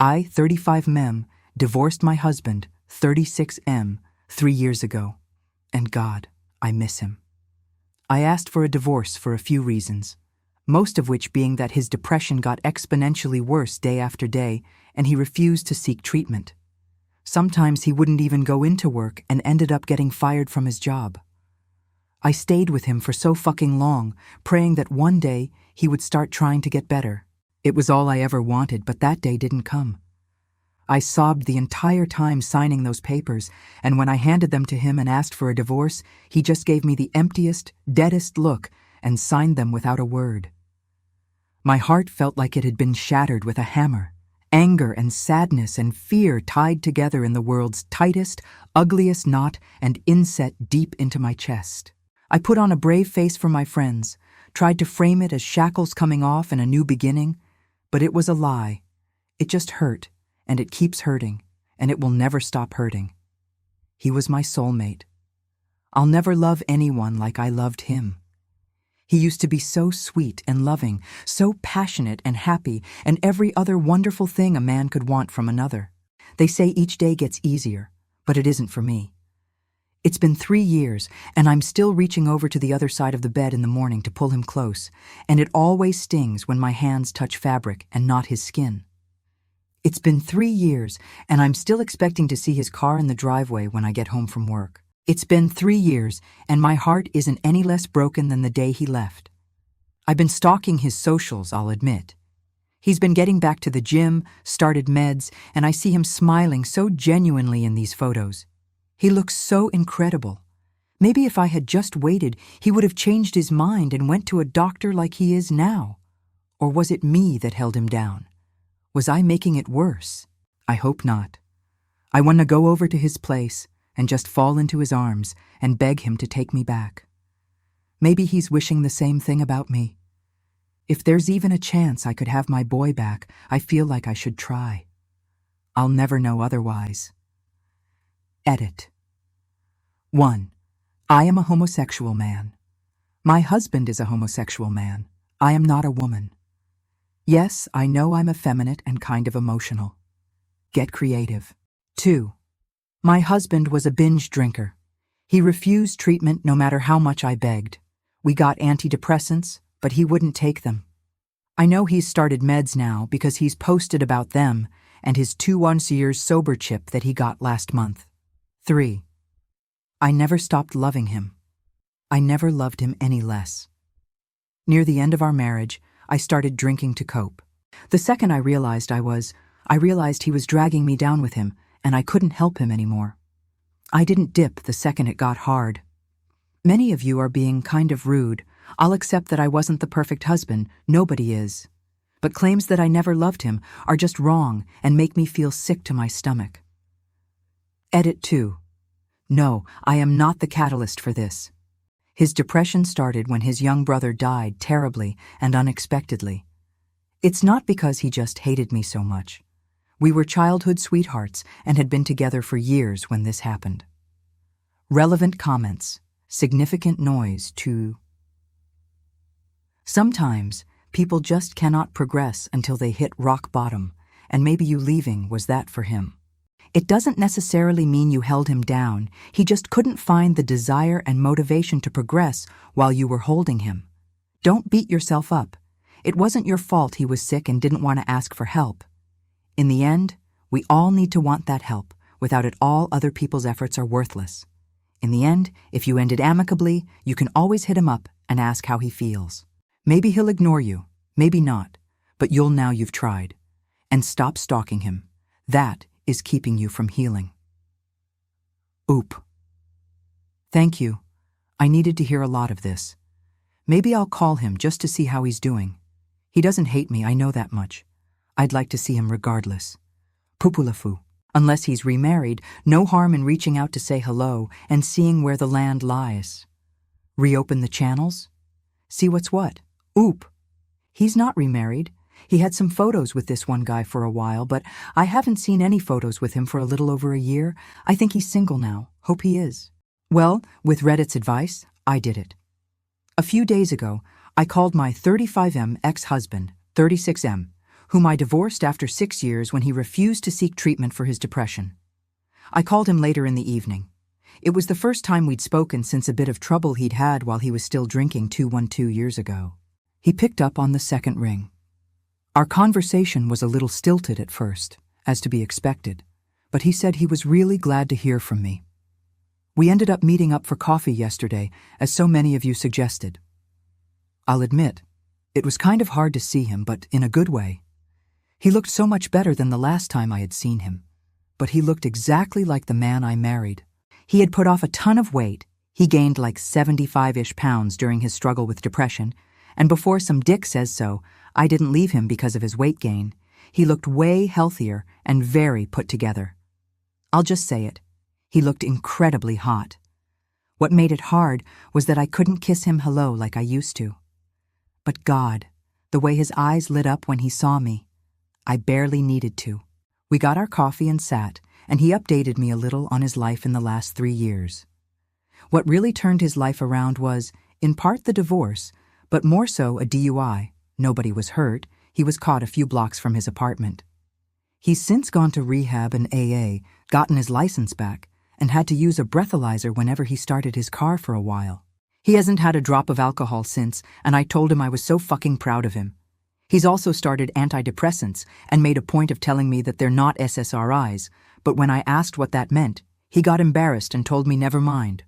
I, 35M, divorced my husband, 36M, 3 years ago. And God, I miss him. I asked for a divorce for a few reasons, most of which being that his depression got exponentially worse day after day and he refused to seek treatment. Sometimes he wouldn't even go into work and ended up getting fired from his job. I stayed with him for so fucking long, praying that one day he would start trying to get better. It was all I ever wanted, but that day didn't come. I sobbed the entire time signing those papers, and when I handed them to him and asked for a divorce, he just gave me the emptiest, deadest look and signed them without a word. My heart felt like it had been shattered with a hammer. Anger and sadness and fear tied together in the world's tightest, ugliest knot and inset deep into my chest. I put on a brave face for my friends, tried to frame it as shackles coming off and a new beginning, but it was a lie. It just hurt, and it keeps hurting, and it will never stop hurting. He was my soulmate. I'll never love anyone like I loved him. He used to be so sweet and loving, so passionate and happy, and every other wonderful thing a man could want from another. They say each day gets easier, but it isn't for me. It's been 3 years, and I'm still reaching over to the other side of the bed in the morning to pull him close, and it always stings when my hands touch fabric and not his skin. It's been 3 years, and I'm still expecting to see his car in the driveway when I get home from work. It's been 3 years, and my heart isn't any less broken than the day he left. I've been stalking his socials, I'll admit. He's been getting back to the gym, started meds, and I see him smiling so genuinely in these photos. He looks so incredible. Maybe if I had just waited, he would have changed his mind and went to a doctor like he is now. Or was it me that held him down? Was I making it worse? I hope not. I want to go over to his place and just fall into his arms and beg him to take me back. Maybe he's wishing the same thing about me. If there's even a chance I could have my boy back, I feel like I should try. I'll never know otherwise. Edit. 1. I am a homosexual man. My husband is a homosexual man. I am not a woman. Yes, I know I'm effeminate and kind of emotional. Get creative. 2. My husband was a binge drinker. He refused treatment no matter how much I begged. We got antidepressants, but he wouldn't take them. I know he's started meds now because he's posted about them and his 2 once-a-year sober chip that he got last month. 3. I never stopped loving him. I never loved him any less. Near the end of our marriage, I started drinking to cope. The second I realized he was dragging me down with him, and I couldn't help him anymore. I didn't dip the second it got hard. Many of you are being kind of rude. I'll accept that I wasn't the perfect husband, nobody is. But claims that I never loved him are just wrong and make me feel sick to my stomach. Edit 2. No, I am not the catalyst for this. His depression started when his young brother died terribly and unexpectedly. It's not because he just hated me so much. We were childhood sweethearts and had been together for years when this happened. Relevant comments. Significant noise to... Sometimes, people just cannot progress until they hit rock bottom, and maybe you leaving was that for him. It doesn't necessarily mean you held him down, he just couldn't find the desire and motivation to progress while you were holding him. Don't beat yourself up. It wasn't your fault he was sick and didn't want to ask for help. In the end, we all need to want that help. Without it, all other people's efforts are worthless. In the end, if you ended amicably, you can always hit him up and ask how he feels. Maybe he'll ignore you, maybe not, but you'll now you've tried. And stop stalking him. That is keeping you from healing. Oop. Thank you. I needed to hear a lot of this. Maybe I'll call him just to see how he's doing. He doesn't hate me, I know that much. I'd like to see him regardless. Pupulafu. Unless he's remarried, no harm in reaching out to say hello and seeing where the land lies. Reopen the channels? See what's what. Oop. He's not remarried. He had some photos with this one guy for a while, but I haven't seen any photos with him for a little over a year. I think he's single now. Hope he is. Well, with Reddit's advice, I did it. A few days ago, I called my 35M ex-husband, 36M, whom I divorced after 6 years when he refused to seek treatment for his depression. I called him later in the evening. It was the first time we'd spoken since a bit of trouble he'd had while he was still drinking 212 years ago. He picked up on the second ring. Our conversation was a little stilted at first, as to be expected, but he said he was really glad to hear from me. We ended up meeting up for coffee yesterday, as so many of you suggested. I'll admit, it was kind of hard to see him, but in a good way. He looked so much better than the last time I had seen him, but he looked exactly like the man I married. He had put off a ton of weight. He gained like 75-ish pounds during his struggle with depression, and before some dick says so, I didn't leave him because of his weight gain. He looked way healthier and very put together. I'll just say it. He looked incredibly hot. What made it hard was that I couldn't kiss him hello like I used to. But God, the way his eyes lit up when he saw me, I barely needed to. We got our coffee and sat, and he updated me a little on his life in the last 3 years. What really turned his life around was, in part, the divorce, but more so a DUI. Nobody was hurt. He was caught a few blocks from his apartment. He's since gone to rehab and AA, gotten his license back, and had to use a breathalyzer whenever he started his car for a while. He hasn't had a drop of alcohol since, and I told him I was so fucking proud of him. He's also started antidepressants and made a point of telling me that they're not SSRIs, but when I asked what that meant, he got embarrassed and told me never mind.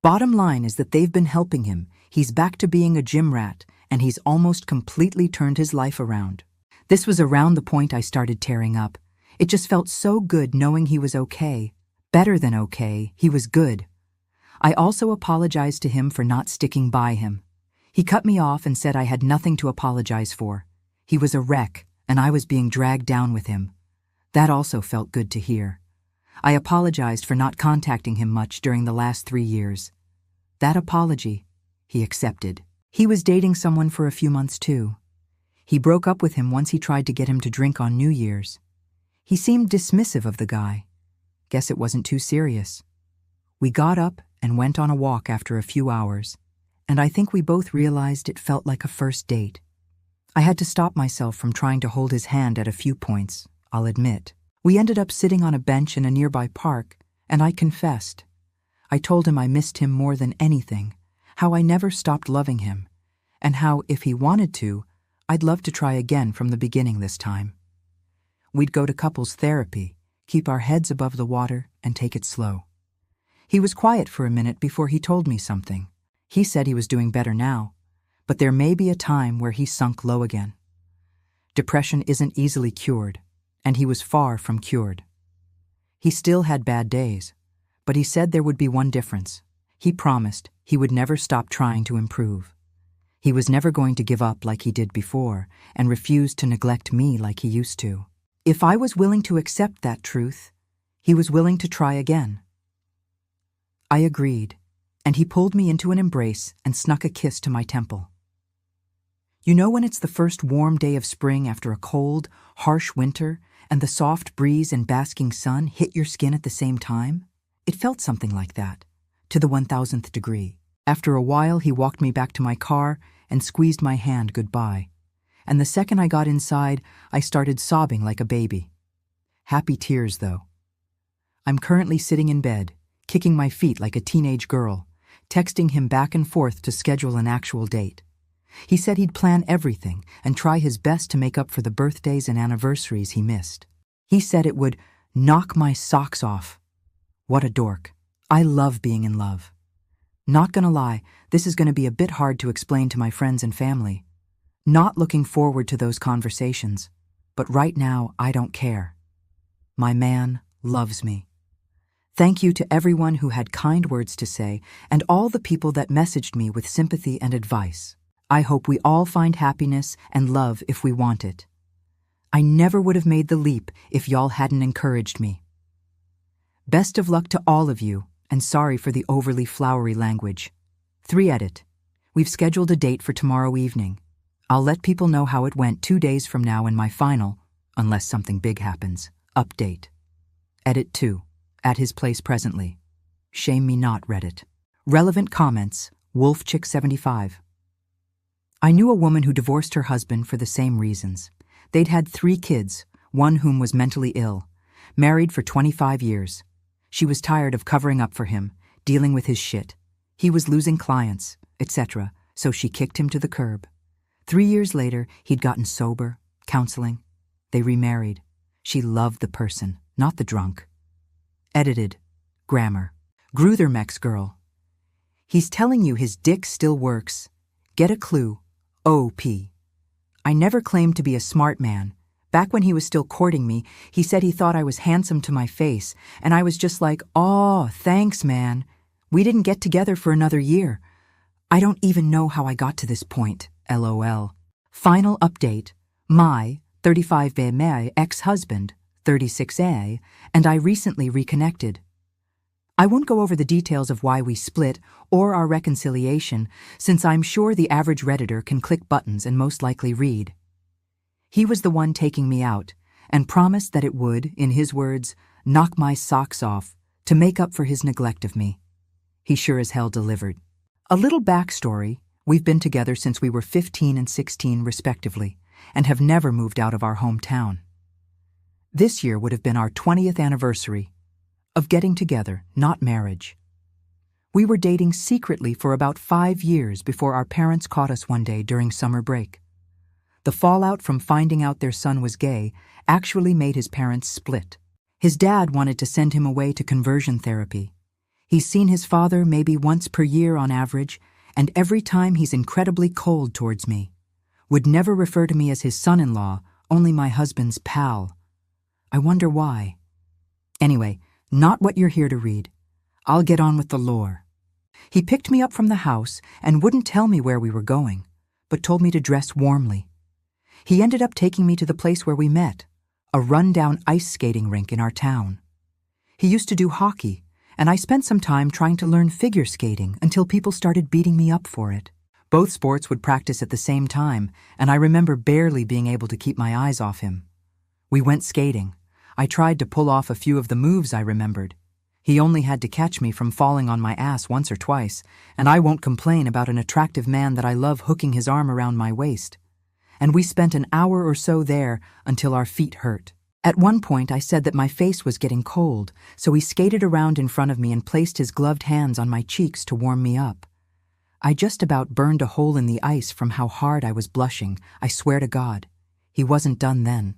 Bottom line is that they've been helping him. He's back to being a gym rat, and he's almost completely turned his life around. This was around the point I started tearing up. It just felt so good knowing he was okay. Better than okay, he was good. I also apologized to him for not sticking by him. He cut me off and said I had nothing to apologize for. He was a wreck, and I was being dragged down with him. That also felt good to hear. I apologized for not contacting him much during the last 3 years. That apology, he accepted. He was dating someone for a few months too. He broke up with him once he tried to get him to drink on New Year's. He seemed dismissive of the guy. Guess it wasn't too serious. We got up and went on a walk after a few hours, and I think we both realized it felt like a first date. I had to stop myself from trying to hold his hand at a few points, I'll admit. We ended up sitting on a bench in a nearby park, and I confessed. I told him I missed him more than anything, how I never stopped loving him, and how, if he wanted to, I'd love to try again from the beginning this time. We'd go to couples therapy, keep our heads above the water, and take it slow. He was quiet for a minute before he told me something. He said he was doing better now, but there may be a time where he sunk low again. Depression isn't easily cured, and he was far from cured. He still had bad days, but he said there would be one difference. He promised he would never stop trying to improve. He was never going to give up like he did before and refused to neglect me like he used to. If I was willing to accept that truth, he was willing to try again. I agreed, and he pulled me into an embrace and snuck a kiss to my temple. You know when it's the first warm day of spring after a cold, harsh winter, and the soft breeze and basking sun hit your skin at the same time? It felt something like that, to the 1000th degree. After a while, he walked me back to my car and squeezed my hand goodbye. And the second I got inside, I started sobbing like a baby. Happy tears, though. I'm currently sitting in bed, kicking my feet like a teenage girl, texting him back and forth to schedule an actual date. He said he'd plan everything and try his best to make up for the birthdays and anniversaries he missed. He said it would knock my socks off. What a dork. I love being in love. Not gonna lie, this is gonna be a bit hard to explain to my friends and family. Not looking forward to those conversations, but right now I don't care. My man loves me. Thank you to everyone who had kind words to say and all the people that messaged me with sympathy and advice. I hope we all find happiness and love if we want it. I never would have made the leap if y'all hadn't encouraged me. Best of luck to all of you, and sorry for the overly flowery language. 3 Edit. We've scheduled a date for tomorrow evening. I'll let people know how it went 2 days from now in my final, unless something big happens, update. Edit 2. At his place presently. Shame me not, Reddit. Relevant comments, WolfChick75. I knew a woman who divorced her husband for the same reasons. They'd had 3 kids, one whom was mentally ill, married for 25 years. She was tired of covering up for him, dealing with his shit. He was losing clients, etc., so she kicked him to the curb. 3 years later, he'd gotten sober, counseling. They remarried. She loved the person, not the drunk. Edited. Grammar. Gruthermex girl. He's telling you his dick still works. Get a clue. O.P. I never claimed to be a smart man. Back when he was still courting me, he said he thought I was handsome to my face, and I was just like, "Aw, thanks, man." We didn't get together for another year. I don't even know how I got to this point, LOL. Final update. My 35-year ex-husband, 36A, and I recently reconnected. I won't go over the details of why we split or our reconciliation, since I'm sure the average Redditor can click buttons and most likely read. He was the one taking me out, and promised that it would, in his words, knock my socks off to make up for his neglect of me. He sure as hell delivered. A little backstory: we've been together since we were 15 and 16 respectively, and have never moved out of our hometown. This year would have been our 20th anniversary of getting together, not marriage. We were dating secretly for about 5 years before our parents caught us one day during summer break. The fallout from finding out their son was gay actually made his parents split. His dad wanted to send him away to conversion therapy. He's seen his father maybe once per year on average, and every time he's incredibly cold towards me. Would never refer to me as his son-in-law, only my husband's pal. I wonder why. Anyway, not what you're here to read. I'll get on with the lore. He picked me up from the house and wouldn't tell me where we were going, but told me to dress warmly. He ended up taking me to the place where we met, a run-down ice skating rink in our town. He used to do hockey, and I spent some time trying to learn figure skating until people started beating me up for it. Both sports would practice at the same time, and I remember barely being able to keep my eyes off him. We went skating. I tried to pull off a few of the moves I remembered. He only had to catch me from falling on my ass once or twice, and I won't complain about an attractive man that I love hooking his arm around my waist. And we spent an hour or so there until our feet hurt. At one point I said that my face was getting cold, so he skated around in front of me and placed his gloved hands on my cheeks to warm me up. I just about burned a hole in the ice from how hard I was blushing, I swear to God. He wasn't done then.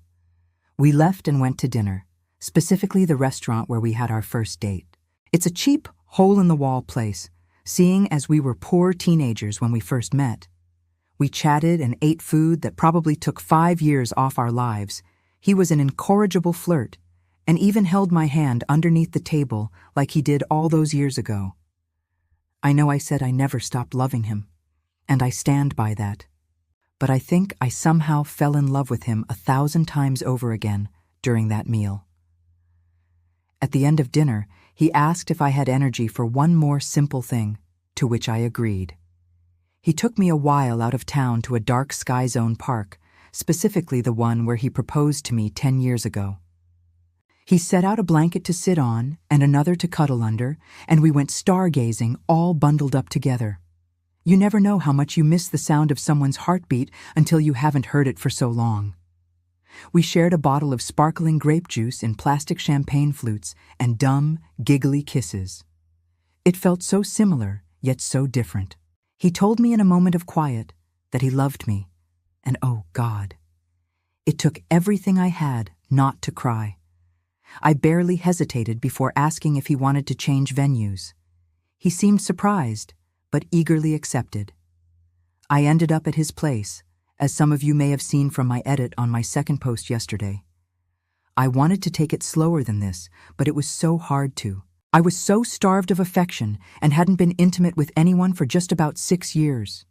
We left and went to dinner, specifically the restaurant where we had our first date. It's a cheap, hole-in-the-wall place, seeing as we were poor teenagers when we first met. We chatted and ate food that probably took 5 years off our lives. He was an incorrigible flirt, and even held my hand underneath the table like he did all those years ago. I know I said I never stopped loving him, and I stand by that. But I think I somehow fell in love with him 1,000 times over again during that meal. At the end of dinner, he asked if I had energy for one more simple thing, to which I agreed. He took me a while out of town to a dark sky zone park, specifically the one where he proposed to me 10 years ago. He set out a blanket to sit on and another to cuddle under, and we went stargazing all bundled up together. You never know how much you miss the sound of someone's heartbeat until you haven't heard it for so long. We shared a bottle of sparkling grape juice in plastic champagne flutes and dumb, giggly kisses. It felt so similar, yet so different. He told me in a moment of quiet that he loved me, and oh God, it took everything I had not to cry. I barely hesitated before asking if he wanted to change venues. He seemed surprised, but eagerly accepted. I ended up at his place, as some of you may have seen from my edit on my second post yesterday. I wanted to take it slower than this, but it was so hard to. I was so starved of affection and hadn't been intimate with anyone for just about 6 years.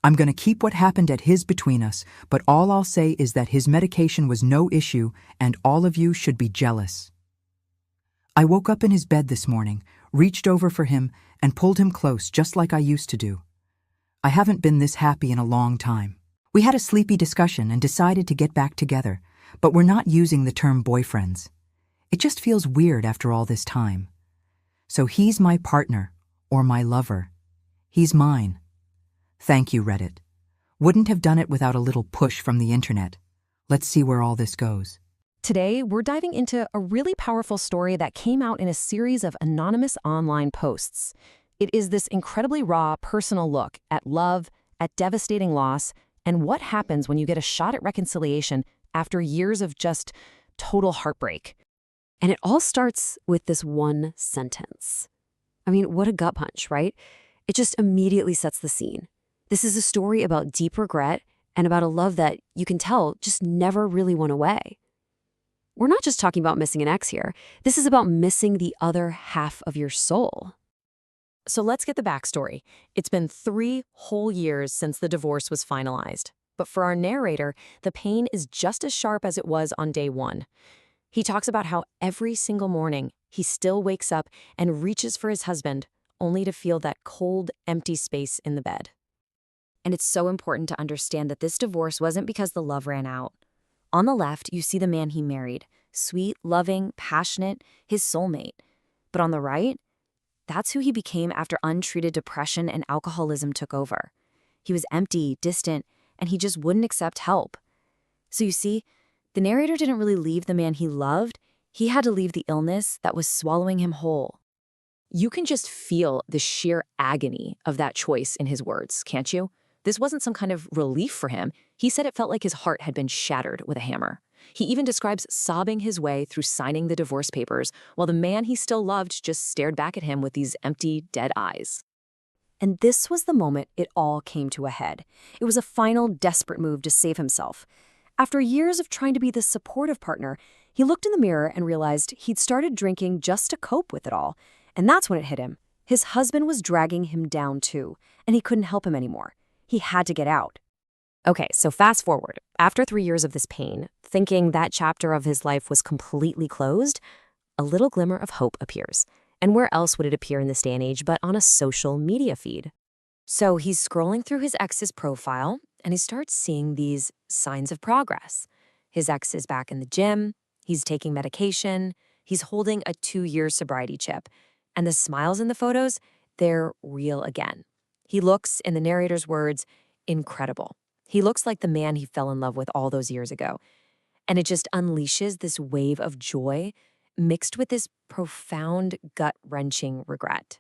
I'm going to keep what happened at his between us, but all I'll say is that his medication was no issue and all of you should be jealous. I woke up in his bed this morning, reached over for him, and pulled him close just like I used to do. I haven't been this happy in a long time. We had a sleepy discussion and decided to get back together, but we're not using the term boyfriends. It just feels weird after all this time. So he's my partner, or my lover. He's mine. Thank you, Reddit. Wouldn't have done it without a little push from the internet. Let's see where all this goes. Today, we're diving into a really powerful story that came out in a series of anonymous online posts. It is this incredibly raw, personal look at love, at devastating loss, and what happens when you get a shot at reconciliation after years of just total heartbreak. And it all starts with this one sentence. I mean, what a gut punch, right? It just immediately sets the scene. This is a story about deep regret and about a love that, you can tell, just never really went away. We're not just talking about missing an ex here. This is about missing the other half of your soul. So let's get the backstory. It's been 3 whole years since the divorce was finalized. But for our narrator, the pain is just as sharp as it was on day 1. He talks about how every single morning he still wakes up and reaches for his husband, only to feel that cold, empty space in the bed. And it's so important to understand that this divorce wasn't because the love ran out. On the left, you see the man he married, sweet, loving, passionate, his soulmate. But on the right, that's who he became after untreated depression and alcoholism took over. He was empty, distant, and he just wouldn't accept help. So you see, the narrator didn't really leave the man he loved. He had to leave the illness that was swallowing him whole. You can just feel the sheer agony of that choice in his words, can't you? This wasn't some kind of relief for him. He said it felt like his heart had been shattered with a hammer. He even describes sobbing his way through signing the divorce papers while the man he still loved just stared back at him with these empty, dead eyes. And this was the moment it all came to a head. It was a final, desperate move to save himself. After years of trying to be the supportive partner, he looked in the mirror and realized he'd started drinking just to cope with it all. And that's when it hit him. His husband was dragging him down too, and he couldn't help him anymore. He had to get out. Okay, so fast forward. After 3 years of this pain, thinking that chapter of his life was completely closed, a little glimmer of hope appears. And where else would it appear in this day and age but on a social media feed? So he's scrolling through his ex's profile, and he starts seeing these signs of progress. His ex is back in the gym, he's taking medication, he's holding a 2-year sobriety chip, and the smiles in the photos, they're real again. He looks, in the narrator's words, incredible. He looks like the man he fell in love with all those years ago. And it just unleashes this wave of joy mixed with this profound, gut-wrenching regret.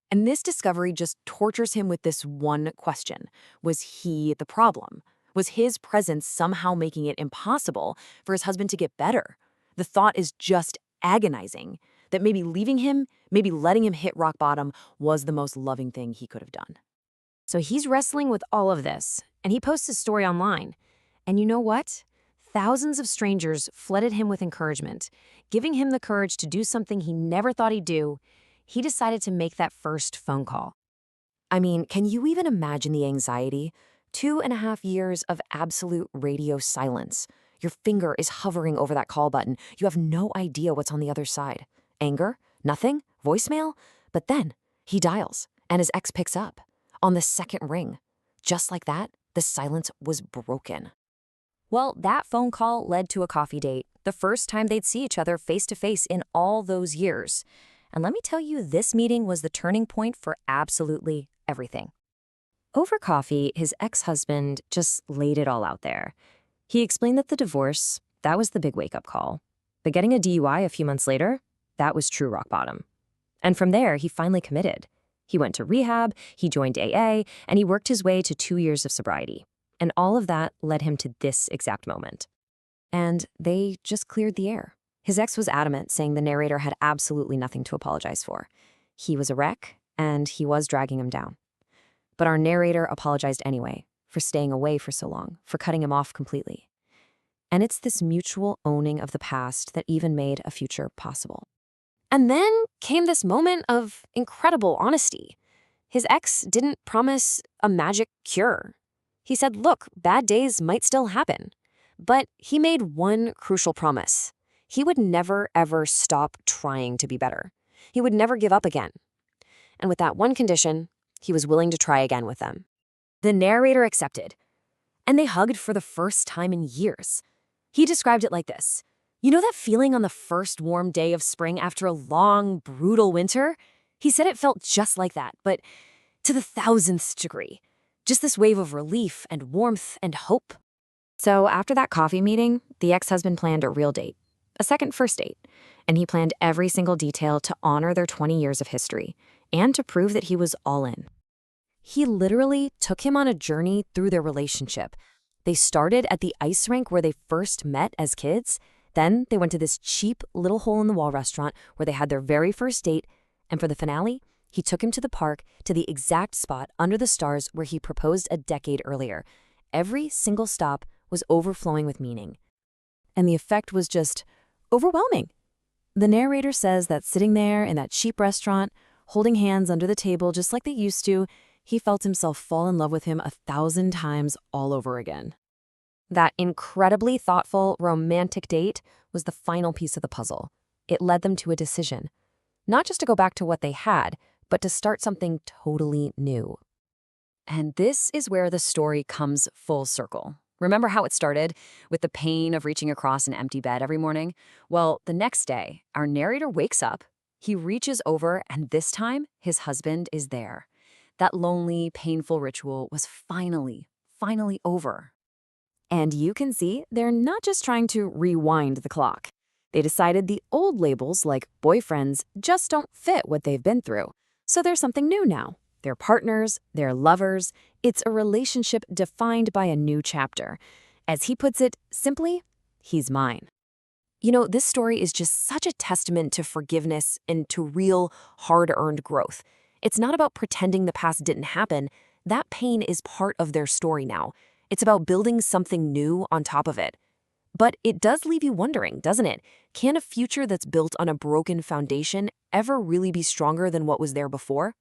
And this discovery just tortures him with this one question. Was he the problem? Was his presence somehow making it impossible for his husband to get better? The thought is just agonizing that maybe leaving him, maybe letting him hit rock bottom was the most loving thing he could have done. So he's wrestling with all of this, and he posts his story online. And you know what? Thousands of strangers flooded him with encouragement, giving him the courage to do something he never thought he'd do. He decided to make that first phone call. I mean, can you even imagine the anxiety? 2.5 years of absolute radio silence. Your finger is hovering over that call button. You have no idea what's on the other side. Anger? Nothing? Voicemail? But then he dials, and his ex picks up. On the second ring. Just like that, the silence was broken. Well, that phone call led to a coffee date, the first time they'd see each other face-to-face in all those years. And let me tell you, this meeting was the turning point for absolutely everything. Over coffee, his ex-husband just laid it all out there. He explained that the divorce, that was the big wake-up call. But getting a DUI a few months later, that was true rock bottom. And from there, he finally committed. He went to rehab, he joined AA, and he worked his way to 2 years of sobriety. And all of that led him to this exact moment. And they just cleared the air. His ex was adamant, saying the narrator had absolutely nothing to apologize for. He was a wreck, and he was dragging him down. But our narrator apologized anyway, for staying away for so long, for cutting him off completely. And it's this mutual owning of the past that even made a future possible. And then came this moment of incredible honesty. His ex didn't promise a magic cure. He said, look, bad days might still happen. But he made one crucial promise. He would never, ever stop trying to be better. He would never give up again. And with that one condition, he was willing to try again with them. The narrator accepted, and they hugged for the first time in years. He described it like this. You know that feeling on the first warm day of spring after a long, brutal winter? He said it felt just like that, but to the 1000th degree. Just this wave of relief and warmth and hope. So after that coffee meeting, the ex-husband planned a real date, a second first date, and he planned every single detail to honor their 20 years of history and to prove that he was all in. He literally took him on a journey through their relationship. They started at the ice rink where they first met as kids. Then they went to this cheap little hole-in-the-wall restaurant where they had their very first date. And for the finale, he took him to the park, to the exact spot under the stars where he proposed a decade earlier. Every single stop was overflowing with meaning. And the effect was just overwhelming. The narrator says that sitting there in that cheap restaurant, holding hands under the table just like they used to, he felt himself fall in love with him 1,000 times all over again. That incredibly thoughtful, romantic date was the final piece of the puzzle. It led them to a decision. Not just to go back to what they had, but to start something totally new. And this is where the story comes full circle. Remember how it started with the pain of reaching across an empty bed every morning? Well, the next day, our narrator wakes up, he reaches over, and this time, his husband is there. That lonely, painful ritual was finally over. And you can see they're not just trying to rewind the clock. They decided the old labels, like boyfriends, just don't fit what they've been through. So there's something new now. They're partners, they're lovers. It's a relationship defined by a new chapter. As he puts it, simply, he's mine. You know, this story is just such a testament to forgiveness and to real, hard-earned growth. It's not about pretending the past didn't happen. That pain is part of their story now. It's about building something new on top of it. But it does leave you wondering, doesn't it? Can a future that's built on a broken foundation ever really be stronger than what was there before?